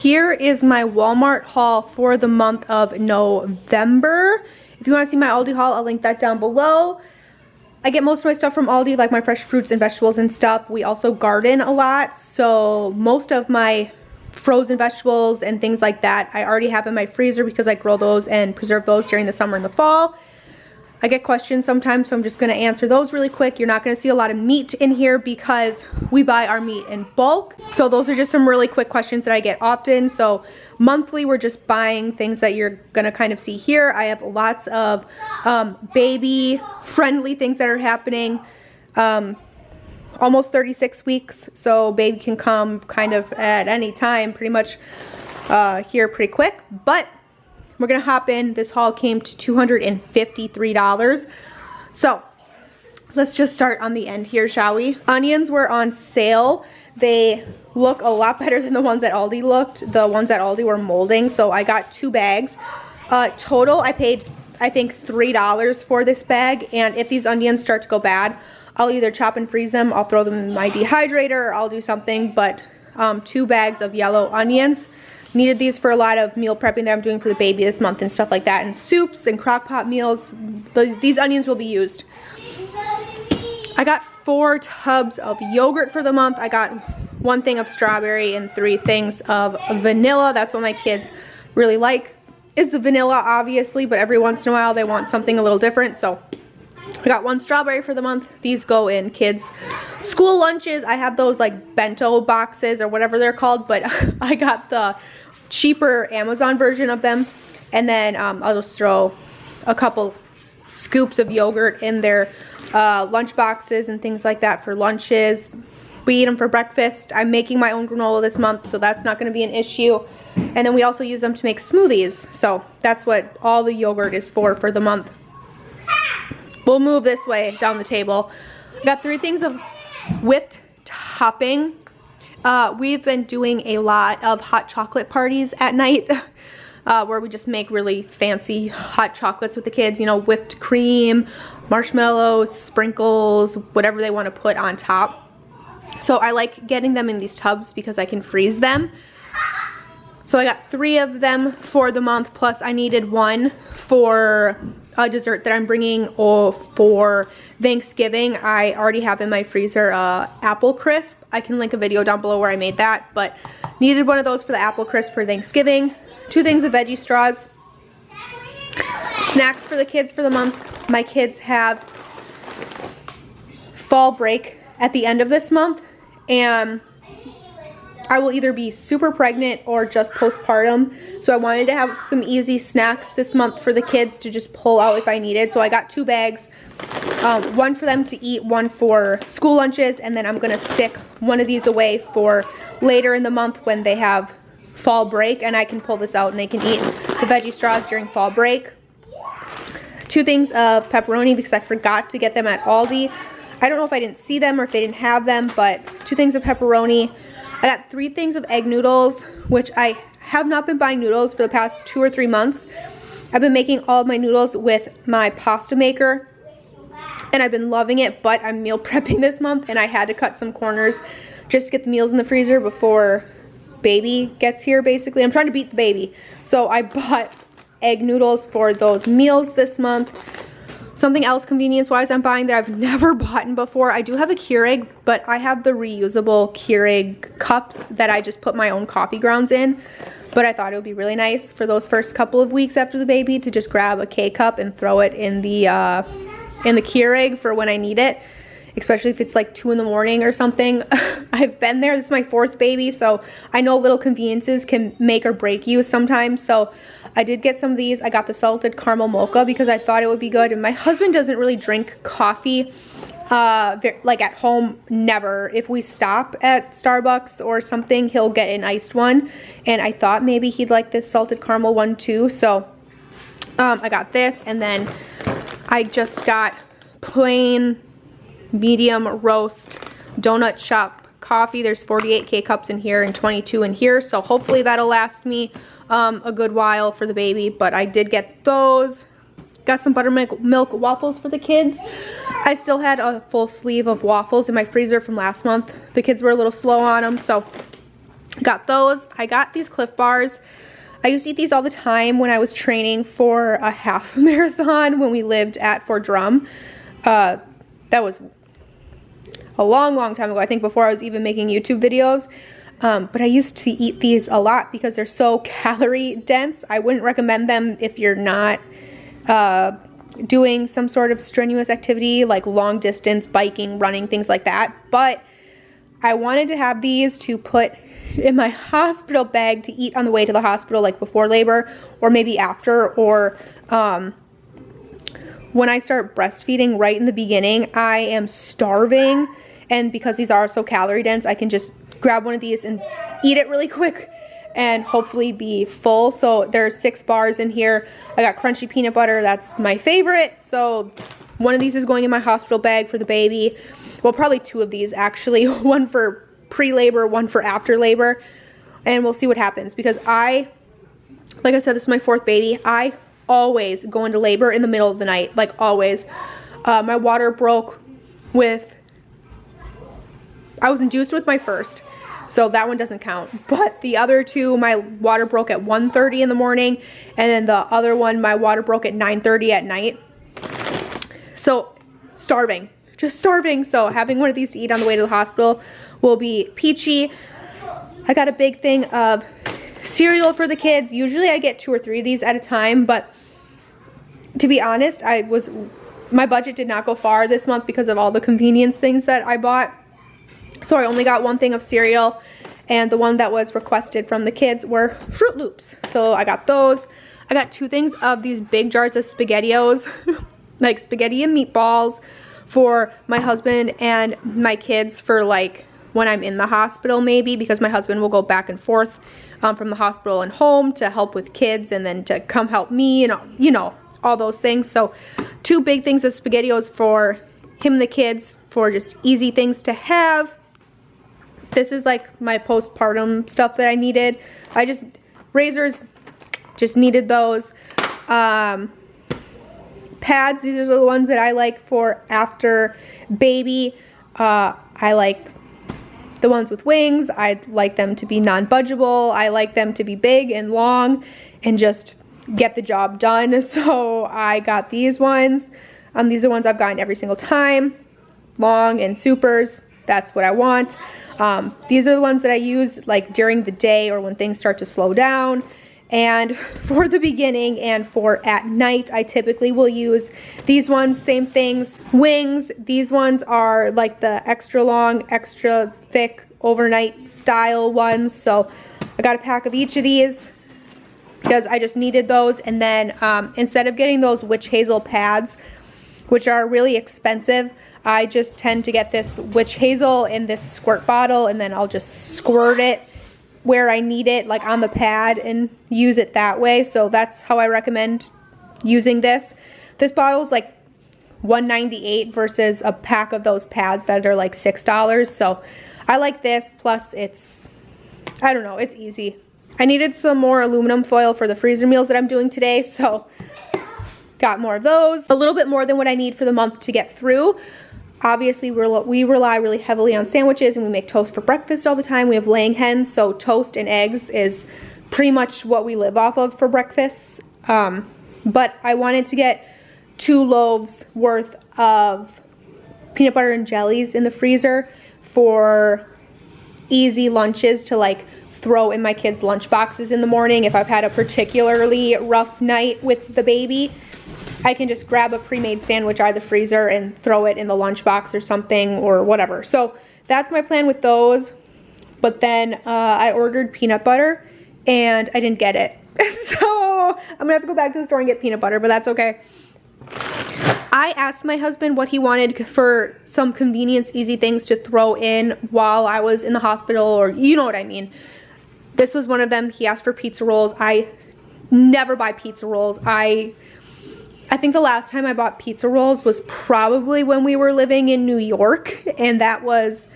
Here is my Walmart haul for the month of November. If you want to see my Aldi haul, I'll link that down below. I get most of my stuff from Aldi, like my fresh fruits and vegetables and stuff. We also garden a lot, so most of my frozen vegetables and things like that I already have in my freezer because I grow those and preserve those during the summer and the fall. I get questions sometimes, so I'm just going to answer those really quick. You're not going to see a lot of meat in here because we buy our meat in bulk. So those are just some really quick questions that I get often. So monthly, we're just buying things that you're going to kind of see here. I have lots of baby-friendly things that are happening. Almost 36 weeks, so baby can come kind of at any time, pretty much here pretty quick. But we're gonna hop in. This haul came to $253. So let's just start on the end here, shall we? Onions were on sale. They look a lot better than the ones at Aldi looked. The ones at Aldi were molding, so I got 2 bags. Total, I paid, I think, $3 for this bag, and if these onions start to go bad, I'll either chop and freeze them, I'll throw them in my dehydrator, or I'll do something, but 2 bags of yellow onions. Needed these for a lot of meal prepping that I'm doing for the baby this month and stuff like that, and soups and crock pot meals. These onions will be used. I got 4 tubs of yogurt for the month. I got 1 thing of strawberry and 3 things of vanilla. That's what my kids really like, is the vanilla, obviously, but every once in a while they want something a little different, so I got 1 strawberry for the month. These go in kids' school lunches. I have those like bento boxes or whatever they're called, but I got the cheaper Amazon version of them. And then I'll just throw a couple scoops of yogurt in their lunch boxes and things like that for lunches. We eat them for breakfast. I'm making my own granola this month, so that's not going to be an issue. And then we also use them to make smoothies. So that's what all the yogurt is for the month. We'll move this way down the table. I got 3 things of whipped topping. We've been doing a lot of hot chocolate parties at night where we just make really fancy hot chocolates with the kids. You know, whipped cream, marshmallows, sprinkles, whatever they want to put on top. So I like getting them in these tubs because I can freeze them. So I got 3 of them for the month, plus I needed 1 for a dessert that I'm bringing for Thanksgiving. I already have in my freezer apple crisp. I can link a video down below where I made that, but needed 1 of those for the apple crisp for Thanksgiving. 2 things of veggie straws. Snacks for the kids for the month. My kids have fall break at the end of this month, and I will either be super pregnant or just postpartum, so I wanted to have some easy snacks this month for the kids to just pull out if I needed. So I got 2 bags, 1 for them to eat, 1 for school lunches, and then I'm gonna stick 1 of these away for later in the month when they have fall break, and I can pull this out and they can eat the veggie straws during fall break. 2 things of pepperoni because I forgot to get them at Aldi. I don't know if I didn't see them or if they didn't have them, but 2 things of pepperoni. I got 3 things of egg noodles, which I have not been buying noodles for the past 2 or 3 months. I've been making all of my noodles with my pasta maker, and I've been loving it, but I'm meal prepping this month, and I had to cut some corners just to get the meals in the freezer before baby gets here, basically. I'm trying to beat the baby. So I bought egg noodles for those meals this month. Something else convenience-wise I'm buying that I've never bought before. I do have a Keurig, but I have the reusable Keurig cups that I just put my own coffee grounds in. But I thought it would be really nice for those first couple of weeks after the baby to just grab a K-cup and throw it in the Keurig for when I need it. Especially if it's like 2 in the morning or something. I've been there. This is my 4th baby, so I know little conveniences can make or break you sometimes. So I did get some of these. I got the salted caramel mocha because I thought it would be good. And my husband doesn't really drink coffee like at home, never. If we stop at Starbucks or something, he'll get an iced one. And I thought maybe he'd like this salted caramel one too. So I got this, and then I just got plain medium roast donut shop coffee. There's 48 K-cups in here and 22 in here, so hopefully that'll last me a good while for the baby. But I did get those. Got some buttermilk waffles for the kids. I still had a full sleeve of waffles in my freezer from last month. The kids were a little slow on them, so Got those. I got these Cliff Bars. I used to eat these all the time when I was training for a half marathon when we lived at Fort Drum. That was a long time ago, I think before I was even making YouTube videos. But I used to eat these a lot because they're so calorie dense. I wouldn't recommend them if you're not doing some sort of strenuous activity like long distance biking, running, things like that. But I wanted to have these to put in my hospital bag to eat on the way to the hospital, like before labor or maybe after, or when I start breastfeeding right in the beginning. I am starving, and because these are so calorie dense, I can just grab one of these and eat it really quick and hopefully be full. So there's 6 bars in here. I got crunchy peanut butter. That's my favorite. So one of these is going in my hospital bag for the baby. Well, probably 2 of these actually. One for pre-labor, one for after labor. And we'll see what happens, because like I said, this is my 4th baby. I always go into labor in the middle of the night, like always. My water broke I was induced with my first, so that one doesn't count. But the other 2, my water broke at 1:30 in the morning, and then the other one, my water broke at 9:30 at night. So starving, just starving. So having one of these to eat on the way to the hospital will be peachy. I got a big thing of cereal for the kids. Usually I get 2 or 3 of these at a time, but to be honest, my budget did not go far this month because of all the convenience things that I bought. So I only got 1 thing of cereal, and the one that was requested from the kids were Fruit Loops. So I got those. I got 2 things of these big jars of SpaghettiOs, like spaghetti and meatballs, for my husband and my kids for like when I'm in the hospital maybe, because my husband will go back and forth from the hospital and home to help with kids and then to come help me and, you know, all those things. So 2 big things of SpaghettiOs for him and the kids, for just easy things to have. This is like my postpartum stuff that I needed. Razors, just needed those. Pads, these are the ones that I like for after baby. I like the ones with wings. I like them to be non-budgeable. I like them to be big and long and just get the job done. So I got these ones. These are the ones I've gotten every single time. Long and supers, that's what I want. These are the ones that I use like during the day or when things start to slow down. And for the beginning and for at night, I typically will use these ones, same things. Wings, these ones are like the extra long, extra thick, overnight style ones. So I got a pack of each of these because I just needed those. And then instead of getting those witch hazel pads, which are really expensive, I just tend to get this witch hazel in this squirt bottle, and then I'll just squirt it where I need it, like on the pad, and use it that way. So that's how I recommend using this. This bottle is like $1.98 versus a pack of those pads that are like $6. So I like this, plus it's, I don't know, it's easy. I needed some more aluminum foil for the freezer meals that I'm doing today, so got more of those. A little bit more than what I need for the month to get through. Obviously, we rely really heavily on sandwiches, and we make toast for breakfast all the time. We have laying hens, so toast and eggs is pretty much what we live off of for breakfast. But I wanted to get 2 loaves worth of peanut butter and jellies in the freezer for easy lunches to like throw in my kids' lunch boxes in the morning. If I've had a particularly rough night with the baby, I can just grab a pre-made sandwich out of the freezer and throw it in the lunchbox or something or whatever. So that's my plan with those. But then I ordered peanut butter and I didn't get it. So I'm gonna have to go back to the store and get peanut butter, but that's okay. I asked my husband what he wanted for some convenience, easy things to throw in while I was in the hospital, or you know what I mean. This was one of them. He asked for pizza rolls. I never buy pizza rolls. I think the last time I bought pizza rolls was probably when we were living in New York, and that was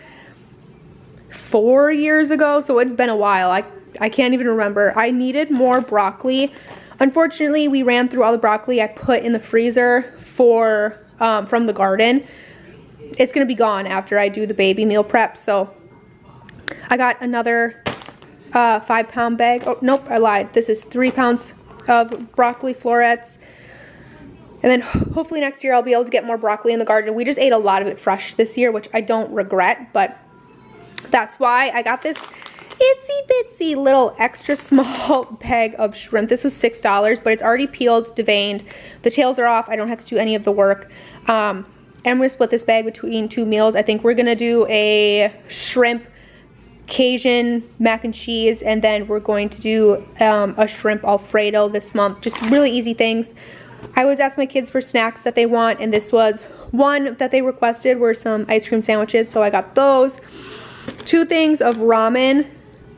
4 years ago, so it's been a while. I can't even remember. I needed more broccoli. Unfortunately, we ran through all the broccoli I put in the freezer from the garden. It's gonna be gone after I do the baby meal prep, so I got another 5-pound bag. Oh, nope, I lied. This is 3 pounds of broccoli florets. And then hopefully next year I'll be able to get more broccoli in the garden. We just ate a lot of it fresh this year, which I don't regret, but that's why I got this itsy bitsy little extra small bag of shrimp. This was $6, but it's already peeled, deveined. The tails are off. I don't have to do any of the work. And I'm gonna split this bag between 2 meals. I think we're gonna do a shrimp Cajun mac and cheese, and then we're going to do a shrimp Alfredo this month. Just really easy things. I always ask my kids for snacks that they want, and this was one that they requested, were some ice cream sandwiches, so I got those. 2 things of ramen.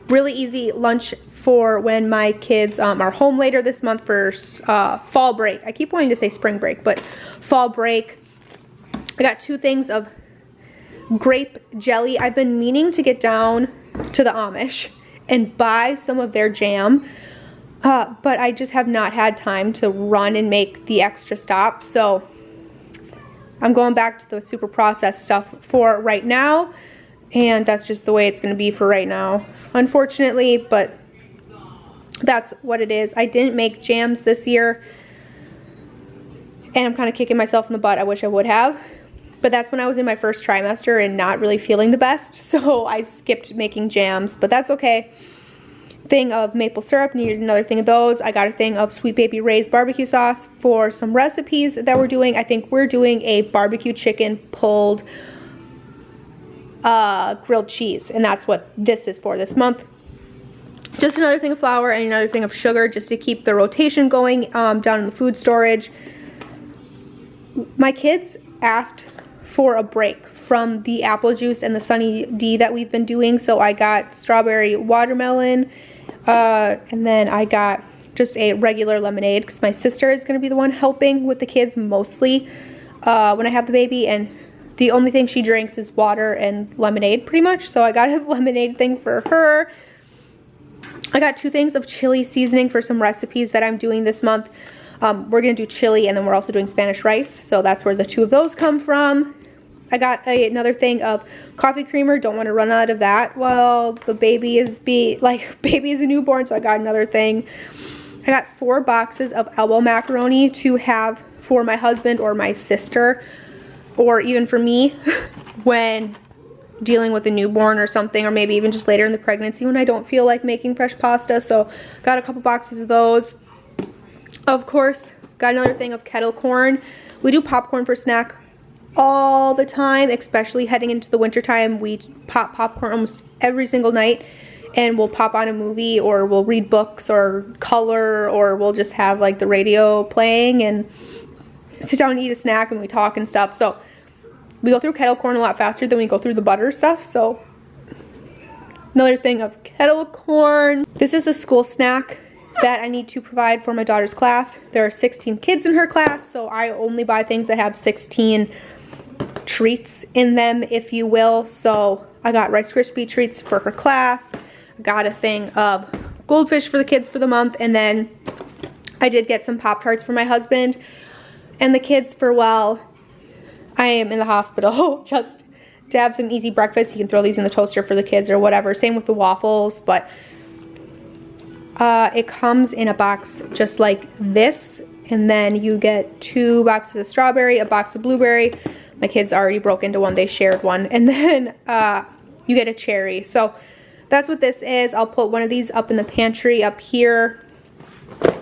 Really easy lunch for when my kids are home later this month for fall break. I keep wanting to say spring break, but fall break. I got 2 things of grape jelly. I've been meaning to get down to the Amish and buy some of their jam, but I just have not had time to run and make the extra stop. So I'm going back to the super processed stuff for right now, and that's just the way it's going to be for right now, unfortunately, but that's what it is. I didn't make jams this year, and I'm kind of kicking myself in the butt. I wish I would have. But that's when I was in my first trimester and not really feeling the best, so I skipped making jams, but that's okay. Thing of maple syrup, needed another thing of those. I got a thing of Sweet Baby Ray's barbecue sauce for some recipes that we're doing. I think we're doing a barbecue chicken pulled grilled cheese, and that's what this is for this month. Just another thing of flour and another thing of sugar just to keep the rotation going down in the food storage. My kids asked for a break from the apple juice and the Sunny D that we've been doing, so I got strawberry watermelon, and then I got just a regular lemonade because my sister is going to be the one helping with the kids mostly when I have the baby, and the only thing she drinks is water and lemonade pretty much, so I got a lemonade thing for her. I got 2 things of chili seasoning for some recipes that I'm doing this month. We're going to do chili, and then we're also doing Spanish rice, so that's where the 2 of those come from. I got another thing of coffee creamer. Don't want to run out of that while the baby is baby is a newborn, so I got another thing. I got 4 boxes of elbow macaroni to have for my husband or my sister, or even for me when dealing with a newborn or something, or maybe even just later in the pregnancy when I don't feel like making fresh pasta. So got a couple boxes of those. Of course, got another thing of kettle corn. We do popcorn for snack all the time, especially heading into the winter time. We pop popcorn almost every single night, and we'll pop on a movie, or we'll read books or color, or we'll just have like the radio playing and sit down and eat a snack, and we talk and stuff. So we go through kettle corn a lot faster than we go through the butter stuff. So another thing of kettle corn. This is the school snack that I need to provide for my daughter's class. There are 16 kids in her class, so I only buy things that have 16 treats in them, if you will. So I got Rice Krispie treats for her class. I got a thing of goldfish for the kids for the month, and then I did get some Pop-Tarts for my husband and the kids for while I am in the hospital, just to have some easy breakfast. You can throw these in the toaster for the kids or whatever. Same with the waffles, but it comes in a box just like this, and then you get 2 boxes of strawberry, a box of blueberry. My kids already broke into one, they shared one, and then you get a cherry. So that's what this is. I'll put one of these up in the pantry up here,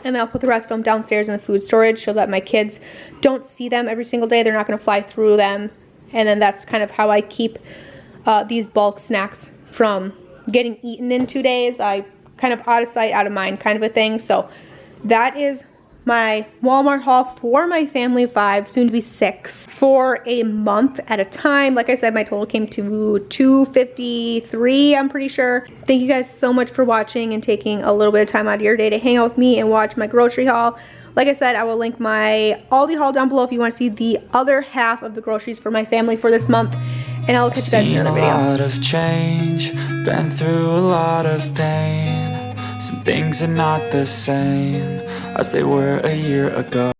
and then I'll put the rest of them downstairs in the food storage so that my kids don't see them every single day. They're not going to fly through them, and then that's kind of how I keep these bulk snacks from getting eaten in 2 days. I kind of out of sight, out of mind kind of a thing. So that is my Walmart haul for my family of 5, soon to be 6, for a month at a time. Like I said, my total came to $253, I'm pretty sure. Thank you guys so much for watching and taking a little bit of time out of your day to hang out with me and watch my grocery haul. Like I said, I will link my Aldi haul down below if you want to see the other half of the groceries for my family for this month. And I'll catch you guys in another video. Seen a lot of change, been through a lot of pain. Some things are not the same as they were a year ago.